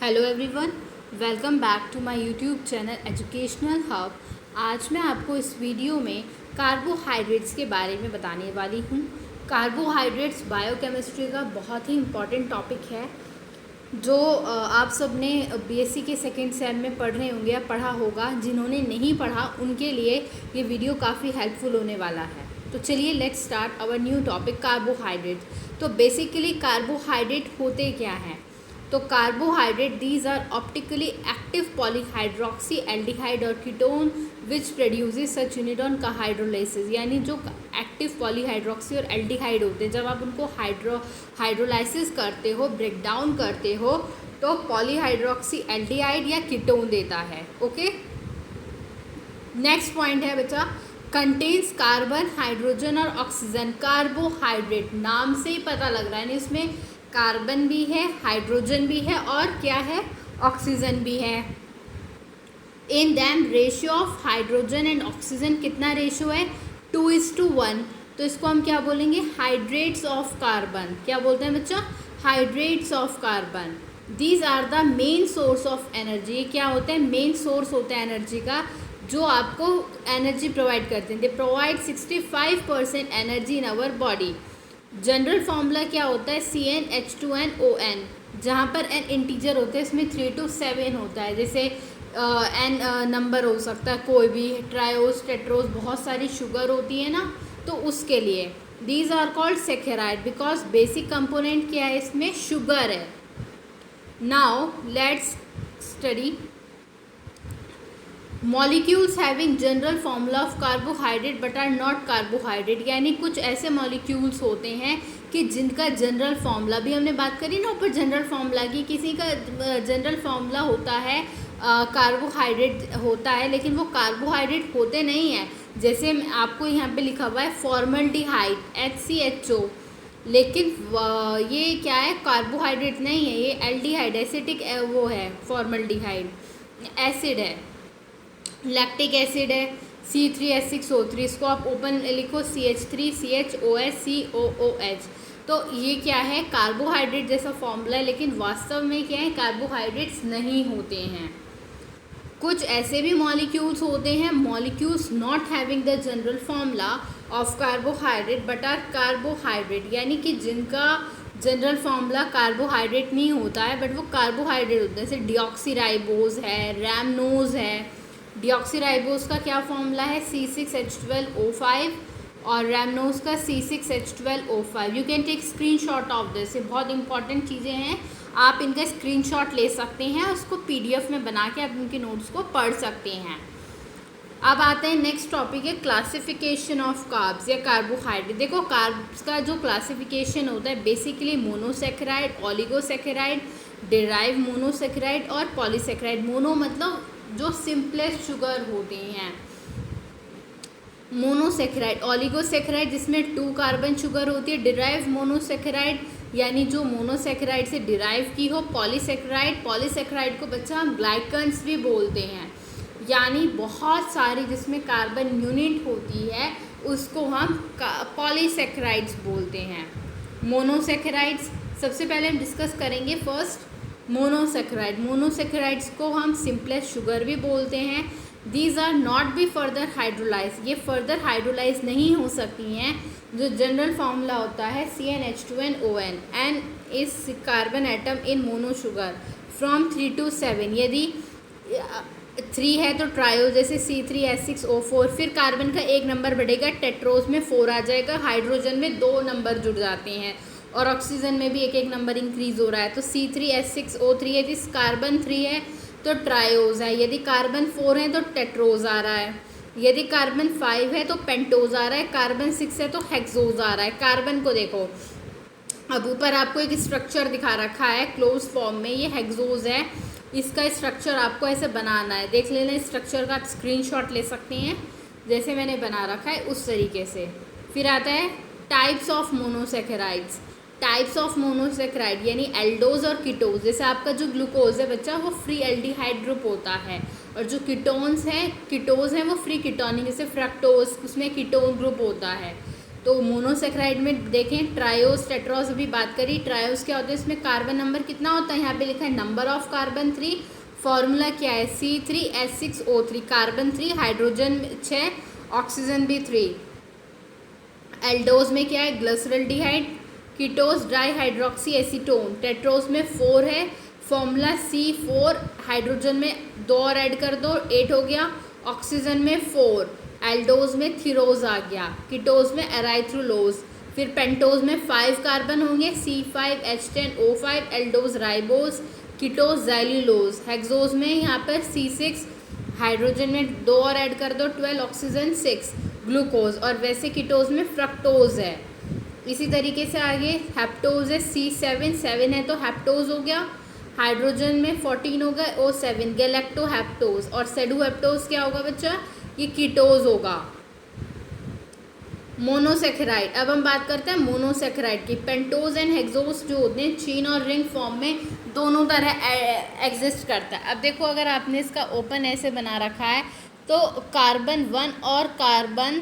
Hello everyone, welcome back to my YouTube channel educational hub. आज मैं आपको इस वीडियो में कार्बोहाइड्रेट्स के बारे में बताने वाली हूँ। कार्बोहाइड्रेट्स बायोकेमिस्ट्री का बहुत ही इम्पॉर्टेंट टॉपिक है जो आप सब ने बीएससी के सेकेंड सेम में पढ़ रहे होंगे या पढ़ा होगा। जिन्होंने नहीं पढ़ा उनके लिए ये वीडियो काफ़ी हेल्पफुल होने वाला है। तो चलिए let's start our new topic carbohydrate. तो बेसिकली कार्बोहाइड्रेट होते क्या हैं? तो carbohydrate these are optically active polyhydroxy aldehyde और ketone which produces such unit on का हाइड्रोलाइसिस। यानी जो एक्टिव पॉलीहाइड्रोक्सी और एल्डिहाइड होते हैं, जब आप उनको हाइड्रोलाइसिस करते हो, ब्रेक डाउन करते हो, तो पॉलीहाइड्रोक्सी एल्डिहाइड या कीटोन देता है। ओके, नेक्स्ट पॉइंट है बच्चा, कंटेन्स कार्बन, हाइड्रोजन और ऑक्सीजन। कार्बोहाइड्रेट नाम से ही पता लग रहा है, इसमें कार्बन भी है, हाइड्रोजन भी है और क्या है, ऑक्सीजन भी है। In them ratio of hydrogen and oxygen कितना रेशियो है? 2:1। तो इसको हम क्या बोलेंगे? Hydrates of carbon. क्या बोलते हैं बच्चा? Hydrates of carbon. These are the main source of energy. क्या होते हैं? मेन सोर्स होता है एनर्जी का, जो आपको एनर्जी प्रोवाइड करते हैं। They provide 65% energy in our body. General formula क्या होता है? CnH2nOn, जहाँ पर n इंटीजर होते हैं, इसमें 3 to 7 होता है। जैसे n नंबर हो सकता है कोई भी, ट्रायोज, टेट्रोज, बहुत सारी शुगर होती है ना, तो उसके लिए these are called saccharide because basic component क्या है इसमें? शुगर है। Now let's study molecules having general formula of carbohydrate but are not carbohydrate. यानी कुछ ऐसे मॉलिक्यूल्स होते हैं कि जिनका जनरल फॉर्मूला, भी हमने बात करी ना ऊपर जनरल फॉर्मूला की, किसी का जनरल फॉर्मूला होता है कार्बोहाइड्रेट होता है, लेकिन वो कार्बोहाइड्रेट होते नहीं हैं। जैसे आपको यहाँ पे लिखा हुआ है फॉर्मल्डिहाइड HCHO, लेकिन ये क्या है? कार्बोहाइड्रेट नहीं है, ये एल्डिहाइड, एसिटिक वो है, फॉर्मल्डिहाइड एसिड है, लैक्टिक एसिड है, C3H6O3। इसको आप ओपन लिखो, CH3CHOS तो ये क्या है? कार्बोहाइड्रेट जैसा फॉर्मूला है, लेकिन वास्तव में क्या है? कार्बोहाइड्रेट्स नहीं होते हैं। कुछ ऐसे भी मॉलिक्यूल्स होते हैं, molecules not having the general formula of carbohydrate but are carbohydrate. यानी कि जिनका जनरल फॉर्मूला कार्बोहाइड्रेट नहीं होता है बट वो कार्बोहाइड्रेट होते हैं। जैसे डिऑक्सीराइबोज है, रैमनोज है। डिऑक्सीराइबोज का क्या फॉर्मूला है? C6H12O5 और रैमनोज का C6H12O5। You can take screenshot of this. ये बहुत इंपॉर्टेंट चीज़ें हैं, आप इनका स्क्रीनशॉट ले सकते हैं, उसको PDF में बना के आप इनके नोट्स को पढ़ सकते हैं। अब आते हैं नेक्स्ट टॉपिक है क्लासिफिकेशन ऑफ कार्ब्स या कार्बोहाइड्रेट। देखो कार्ब्स का जो क्लासिफिकेशन होता है basically monosaccharide, oligosaccharide, derive monosaccharide और पॉलीसेकेराइड। मोनो मतलब जो सिंपलेस्ट शुगर होती हैं, मोनोसेकेराइड। ऑलिगोसेकेराइड जिसमें 2 कार्बन शुगर होती है। डिराइव मोनोसेकेराइड यानी जो मोनोसेकेराइड से डिराइव की हो। पॉलीसेकेराइड, पॉलीसेकेराइड को बच्चा हम ग्लाइकन्स भी बोलते हैं, यानी बहुत सारी जिसमें कार्बन यूनिट होती है उसको हम पॉलीसेकेराइड्स बोलते हैं। मोनोसेकेराइड्स सबसे पहले हम डिस्कस करेंगे। First monosaccharide. मोनोसेकेराइड्स को हम सिंपलेस्ट शुगर भी बोलते हैं। These are not be further hydrolyse, ये फर्दर हाइड्रोलाइज नहीं हो सकती हैं। जो जनरल फार्मूला होता है CnH2nOn, N is carbon atom in mono sugar from 3 to 7। यदि 3 है तो ट्रायो, जैसे C3H6O4, फिर कार्बन का 1 नंबर बढ़ेगा, टेट्रोज में 4 आ जाएगा, हाइड्रोजन में 2 नंबर जुड़ जाते हैं और ऑक्सीजन में भी 1 नंबर इंक्रीज हो रहा है। तो C3H6O3 यदि कार्बन 3 है तो ट्रायोज है, यदि कार्बन 4 है तो टेट्रोज आ रहा है, यदि कार्बन 5 है तो पेंटोज आ रहा है, कार्बन 6 है तो हेक्सोज आ रहा है। कार्बन को देखो, अब ऊपर आपको एक स्ट्रक्चर दिखा रखा है क्लोज फॉर्म में, ये हेक्सोज है। इसका स्ट्रक्चर आपको ऐसे बनाना है, देख लेना, स्ट्रक्चर का स्क्रीनशॉट ले सकते हैं जैसे मैंने बना रखा है उस तरीके से। फिर आता है types of monosaccharides. Types of monosaccharide यानी एल्डोज और कीटोज। जैसे आपका जो ग्लूकोज है बच्चा वो फ्री एल्डिहाइड ग्रुप होता है, और जो कीटोन्स हैं, कीटोज हैं, वो फ्री कीटोनिक, जैसे फ्रक्टोज, उसमें कीटोन ग्रुप होता है। तो मोनोसेक्राइड में देखें ट्रायोस टेट्रोस अभी बात करी। ट्रायोस क्या होता है, इसमें कार्बन नंबर कितना होता है, यहाँ पे लिखा है नंबर ऑफ कार्बन 3। फॉर्मूला क्या है C3H6O3, कार्बन 3, हाइड्रोजन 6, ऑक्सीजन भी 3। एल्डोज में क्या है glyceraldehyde, ketose di hydroxy acetone, Tedros में 4 है, फॉर्मूला C4, हाइड्रोजन में 2 और ऐड कर दो 8 हो गया, ऑक्सीजन में 4, एल्डोज में थिरोज आ गया, कीटोज में एराइथ्रोलोज, फिर पेंटोज में 5 कार्बन होंगे C5H10O5, aldose ribose, ketose xylulose, hexose में यहाँ पर C6, हाइड्रोजन में 2 और ऐड कर दो 12, ऑक्सीजन 6, ग्लूकोज, और वैसे कीटोज में फ्रक्टोज है। इसी तरीके से आगे हेप्टोज है C7, 7 है तो हेप्टोज हो गया, हाइड्रोजन में 14 हो गए O7, गैलेक्टोहेप्टोज, और सेडुहेप्टोज क्या होगा बच्चा, ये कीटोज होगा। मोनोसेकेराइड, अब हम बात करते हैं मोनोसेकेराइड की। पेंटोज एंड हेक्सोज जो होते हैं चेन और रिंग फॉर्म में दोनों तरह एग्जिस्ट करता है। अब देखो अगर आपने इसका ओपन ऐसे बना रखा है तो कार्बन 1 और कार्बन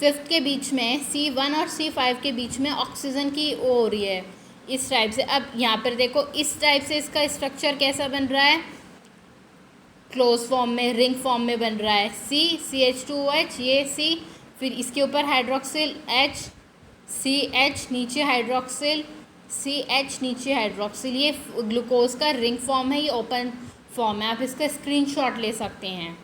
5 के बीच में C1 और C5 के बीच में ऑक्सीजन की वो हो रही है इस टाइप से। अब यहाँ पर देखो इस टाइप से इसका स्ट्रक्चर कैसा बन रहा है, क्लोज फॉर्म में, रिंग फॉर्म में बन रहा है। CH2OH, ये C, फिर इसके ऊपर हाइड्रोक्सिल H, CH, नीचे हाइड्रोक्सिल CH, नीचे हाइड्रोक्सिल, ये ग्लूकोज का रिंग फॉर्म है, ये ओपन फॉर्म है। आप इसका स्क्रीनशॉट ले सकते हैं।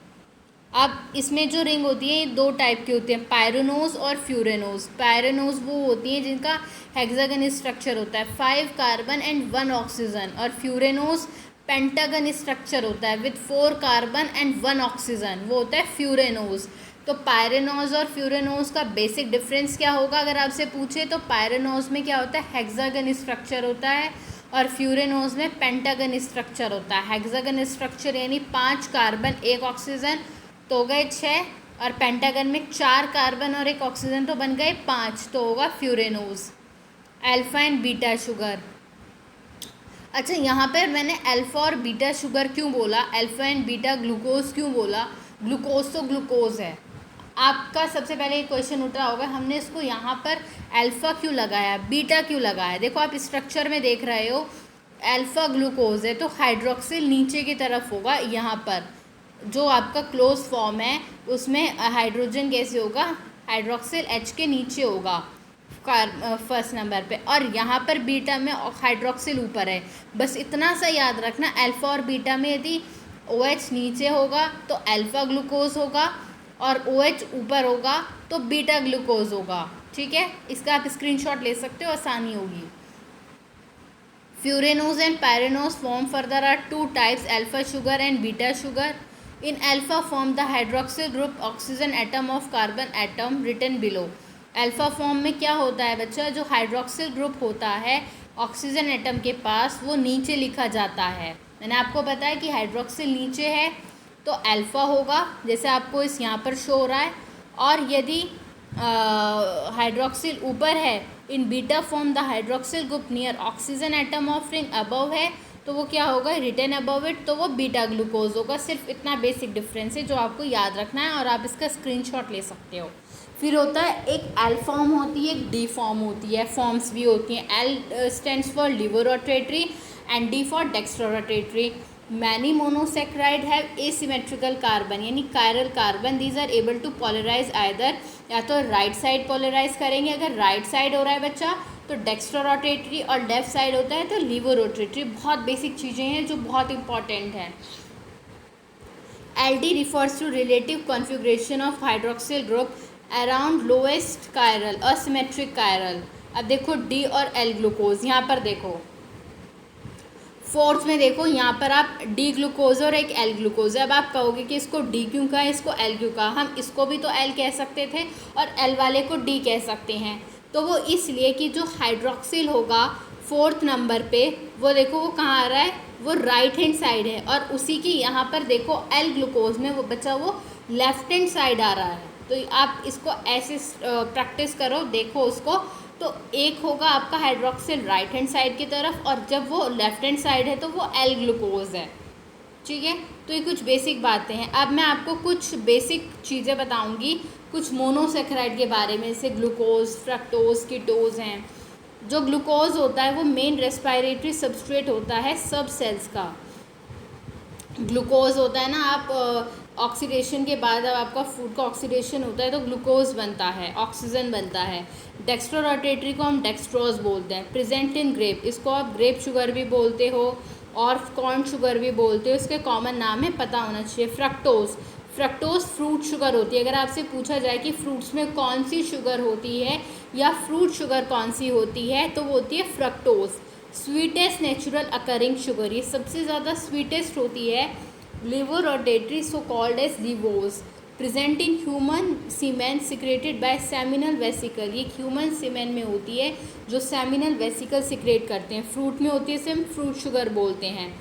अब इसमें जो रिंग होती है ये 2 टाइप की होती हैं, पायरेनोज और फ्यूरेनोज। पायरेनोज वो होती हैं जिनका हेक्सागन स्ट्रक्चर होता है 5 कार्बन एंड 1 ऑक्सीजन, और फ्यूरेनोज पेंटागन स्ट्रक्चर होता है विथ 4 कार्बन एंड 1 ऑक्सीजन, वो होता है फ्यूरेनोज। तो पायरेनोज और फ्यूरेनोज का बेसिक डिफरेंस क्या होगा अगर आपसे पूछे, तो पायरेनोज में क्या होता है हेक्सागन स्ट्रक्चर होता है, और फ्यूरेनोज में पेंटागन स्ट्रक्चर होता है। हेक्सागन स्ट्रक्चर यानी 5 कार्बन 1 ऑक्सीजन तो हो गए 6, और पेंटागन में 4 कार्बन और 1 ऑक्सीजन तो बन गए 5, तो होगा फ्यूरेनोज। अल्फा एंड बीटा शुगर, अच्छा यहाँ पर मैंने अल्फ़ा और बीटा शुगर क्यों बोला, अल्फ़ा एंड बीटा ग्लूकोज क्यों बोला, ग्लूकोज तो ग्लूकोज है। आपका सबसे पहले ये क्वेश्चन उठ रहा होगा हमने इसको यहाँ पर अल्फ़ा क्यों लगाया, बीटा क्यों लगाया। देखो आप स्ट्रक्चर में देख रहे हो अल्फ़ा ग्लूकोज है तो हाइड्रोक्सिल नीचे की तरफ होगा, यहाँ पर जो आपका क्लोज फॉर्म है उसमें हाइड्रोजन कैसे होगा, हाइड्रोक्सिल H के नीचे होगा फर्स्ट नंबर पे, और यहाँ पर बीटा में हाइड्रोक्सिल ऊपर है। बस इतना सा याद रखना, अल्फ़ा और बीटा में यदि OH नीचे होगा तो अल्फ़ा ग्लूकोज होगा, और OH ऊपर होगा तो बीटा ग्लूकोज होगा। ठीक है, इसका आप स्क्रीनशॉट ले सकते हो, आसानी होगी। Furanose and pyranose form further are 2 types, alpha sugar and beta sugar. In alpha form the hydroxyl group oxygen atom of carbon atom written below. Alpha form में क्या होता है बच्चा, जो हाइड्रोक्सिल ग्रुप होता है ऑक्सीजन एटम के पास वो नीचे लिखा जाता है। मैंने आपको बताया कि हाइड्रोक्सिल नीचे है तो अल्फ़ा होगा, जैसे आपको इस यहाँ पर शो हो रहा है, और यदि हाइड्रोक्सिल ऊपर है in beta form the hydroxyl group near oxygen atom of ring above है तो वो क्या होगा, रिटन अबव इट, तो वो बीटा ग्लूकोज होगा। सिर्फ इतना बेसिक डिफरेंस है जो आपको याद रखना है, और आप इसका स्क्रीनशॉट ले सकते हो। फिर होता है एक एल फॉर्म होती है, एक डी फॉर्म होती है, फॉर्म्स भी होती हैं। L stands for levorotatory and D for dextrorotatory. Many monosaccharide have asymmetrical carbon यानी chiral carbon, these are able to polarise either, या तो राइट साइड पोलराइज करेंगे, अगर राइट साइड हो रहा है बच्चा तो डेक्स्ट्रोरोटेटरी, और लेफ्ट साइड होता है तो लिवोरोटेटरी। बहुत बेसिक चीज़ें हैं जो बहुत इंपॉर्टेंट हैं। LD refers to relative configuration of hydroxyl group around lowest chiral, asymmetric chiral। अब देखो D और L ग्लूकोज, यहाँ पर देखो फोर्थ में देखो यहाँ पर आप D ग्लूकोज और एक L ग्लूकोज है। अब आप कहोगे कि इसको D क्यों कहा, इसको L क्यों कहा। हम इसको भी तो L कह सकते थे और L वाले को D कह सकते हैं, तो वो इसलिए कि जो हाइड्रोक्सिल होगा 4th नंबर पे, वो देखो वो कहाँ आ रहा है, वो राइट हैंड साइड है, और उसी की यहाँ पर देखो L ग्लूकोज में वो बच्चा वो लेफ्ट हैंड साइड आ रहा है। तो आप इसको ऐसे प्रैक्टिस करो, देखो उसको, तो एक होगा आपका हाइड्रोक्सिल राइट हैंड साइड की तरफ, और जब वो लेफ्ट हैंड साइड है तो वो L ग्लूकोज है। ठीक है। तो ये कुछ बेसिक बातें हैं। अब मैं आपको कुछ बेसिक चीज़ें बताऊंगी कुछ मोनोसेक्राइड के बारे में, जैसे ग्लूकोज, फ्रक्टोज, कीटोज हैं। जो ग्लूकोज होता है वो मेन रेस्पिरेटरी सबस्ट्रेट होता है सब सेल्स का। ग्लूकोज होता है ना, आप ऑक्सीडेशन के बाद अब आपका फूड का ऑक्सीडेशन होता है तो ग्लूकोज बनता है, ऑक्सीजन बनता है। डेक्स्ट्रोरोटेटरी को हम डेक्सट्रोज बोलते हैं। प्रेजेंट इन ग्रेप, इसको आप ग्रेप शुगर भी बोलते हो और कॉर्न शुगर भी बोलते हो, इसके कॉमन नाम है, पता होना चाहिए। फ्रक्टोज, फ्रक्टोज फ्रूट शुगर होती है। अगर आपसे पूछा जाए कि फ्रूट्स में कौन सी शुगर होती है या फ्रूट शुगर कौन सी होती है, तो वो होती है fructose. Sweetest natural occurring sugar, ये सबसे ज़्यादा स्वीटेस्ट होती है। Levorotatory, so called as levulose, present in human semen secreted by seminal vesicle, ये ह्यूमन सीमेन में होती है जो सेमिनल वेसिकल सिक्रेट करते हैं। फ्रूट में होती है, इसे हम फ्रूट शुगर बोलते हैं।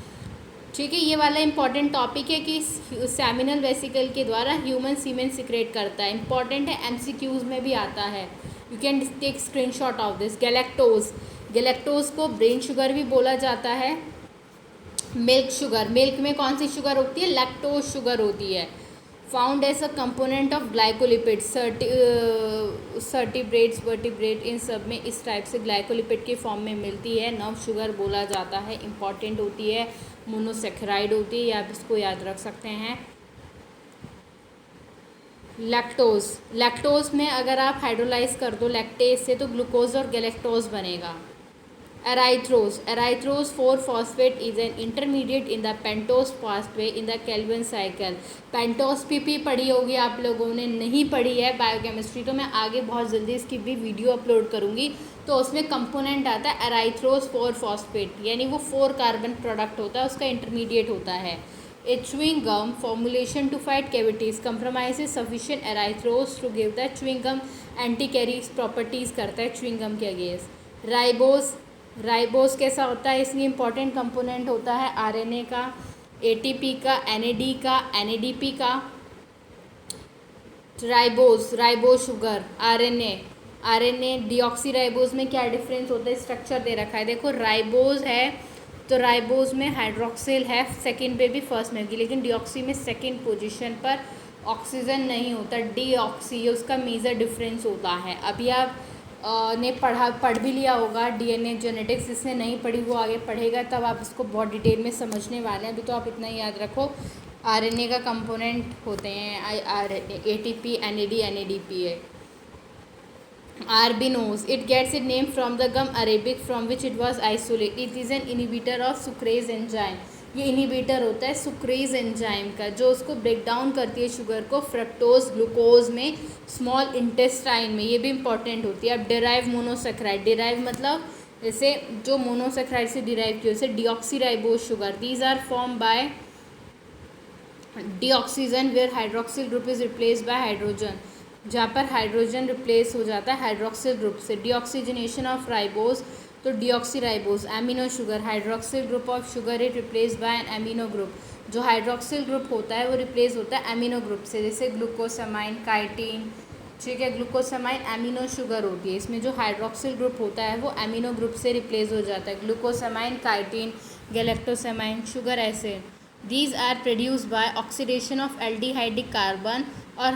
ठीक है, ये वाला इंपॉर्टेंट टॉपिक है कि सेमिनल वेसिकल के द्वारा ह्यूमन सीमेन सिक्रेट करता है। इंपॉर्टेंट है, एमसीक्यूज में भी आता है, you can take screenshot of this. Galactose, galactose को ब्रेन शुगर भी बोला जाता है। मिल्क शुगर, मिल्क में कौन सी शुगर होती है, लैक्टोज शुगर होती है। Found as a component of glycolipid, vertebrates, vertebrate, इन सब में इस टाइप से ग्लाइकोलिपिड के फॉर्म में मिलती है। नर्व शुगर बोला जाता है, इंपॉर्टेंट होती है, मोनोसेक्राइड होती है, या आप इसको याद रख सकते हैं। लैक्टोज, लैक्टोज में अगर आप हाइड्रोलाइज कर दो लैक्टेज से तो ग्लूकोज और गैलेक्टोज बनेगा। Erythrose, erythrose four phosphate is an intermediate in the pentose pathway in the Calvin cycle. Pentose PP पढ़ी होगी आप लोगों ने, नहीं पढ़ी है बायोकेमिस्ट्री तो मैं आगे बहुत जल्दी इसकी भी वीडियो अपलोड करूँगी। तो उसमें कंपोनेंट आता है एराइथ्रोज 4-फॉस्फेट, यानी वो 4 कार्बन प्रोडक्ट होता है, उसका इंटरमीडिएट होता है। A chewing gum formulation to fight cavities compromises sufficient erythroz to give the chewing gum anti-caries properties करता है chewing gum के अगेंस्ट। राइबोज, राइबोज कैसा होता है, इसमें इंपॉर्टेंट कंपोनेंट होता है आरएनए का, एटीपी का, एनएडी का, एनएडीपी का। Ribose, ribose sugar, RNA, RNA deoxyribose में क्या डिफरेंस होता है, स्ट्रक्चर दे रखा है देखो। राइबोज है तो राइबोज में हाइड्रोक्सिल है, सेकंड पे भी फर्स्ट में होगी, लेकिन डीऑक्सी में सेकंड पोजीशन पर ऑक्सीजन नहीं होता, डीऑक्सी, उसका मेजर डिफरेंस होता है। अभी आप ने पढ़ भी लिया होगा डीएनए जेनेटिक्स, जिसने नहीं पढ़ी वो आगे पढ़ेगा तब आप इसको बहुत डिटेल में समझने वाले हैं। अभी तो आप इतना ही याद रखो, आरएनए का कंपोनेंट होते हैं आरएनए, एटीपी, एनएडी, एनएडीपी है। Arbinose, it gets its name from the gum arabic from which it was isolated. It is an inhibitor of sucrase enzyme. ये इनिबिटर होता है सुक्रेज एंजाइम का, जो उसको ब्रेक डाउन करती है शुगर को फ्रक्टोज ग्लूकोज में स्मॉल इंटेस्टाइन में, ये भी इंपॉर्टेंट होती है। अब डिराइव मोनोसेक्राइड, डिराइव मतलब जैसे जो मोनोसेक्राइड से डिराइव की, जैसे deoxyribose sugar, these are form by deoxygen where hydroxyl group is replaced by hydrogen, जहाँ पर हाइड्रोजन रिप्लेस हो जाता है हाइड्रोक्सिल ग्रुप से। डीऑक्सीजनेशन ऑफ राइबोज, तो deoxyribose amino sugar, hydroxyl group of sugar is replace by an amino group, जो hydroxyl group होता है वो रिप्लेस होता है एमिनो ग्रुप से, जैसे ग्लूकोसामाइन, काइटिन। ठीक है, ग्लूकोसामाइन एमिनो शुगर होती है, इसमें जो हाइड्रोक्सिल ग्रुप होता है वो एमिनो ग्रुप से रिप्लेस हो जाता है। Glucosamine, chitin, galactosamine, sugar acid, these are produced by oxidation of aldehydic carbon और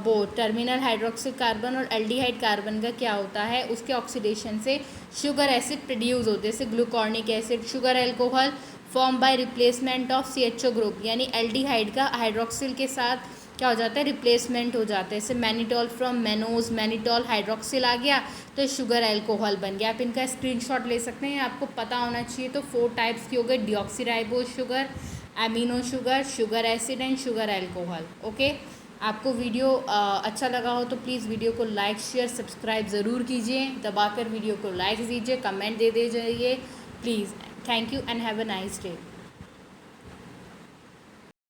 बोथ टर्मिनल हाइड्रोक्सिल कार्बन और एल्डिहाइड कार्बन का क्या होता है, उसके ऑक्सीडेशन से शुगर एसिड प्रोड्यूस होते हैं, जैसे gluconic acid. Sugar alcohol form by replacement of CHO group, यानी एल्डिहाइड का हाइड्रोक्सिल के साथ क्या हो जाता है, रिप्लेसमेंट हो जाता है। जैसे mannitol from mannose, mannitol hydroxyl आ गया तो शुगर एल्कोहल बन गया। आप इनका स्क्रीनशॉट ले सकते हैं, आपको पता होना चाहिए। तो 4 टाइप्स की हो गई, deoxyribose sugar, amino sugar, sugar acid and sugar alcohol. Okay, आपको वीडियो अच्छा लगा हो तो प्लीज़ वीडियो को लाइक, शेयर, सब्सक्राइब ज़रूर कीजिए, दबाकर वीडियो को लाइक दीजिए, कमेंट दे दीजिए please. Thank you and have a nice day.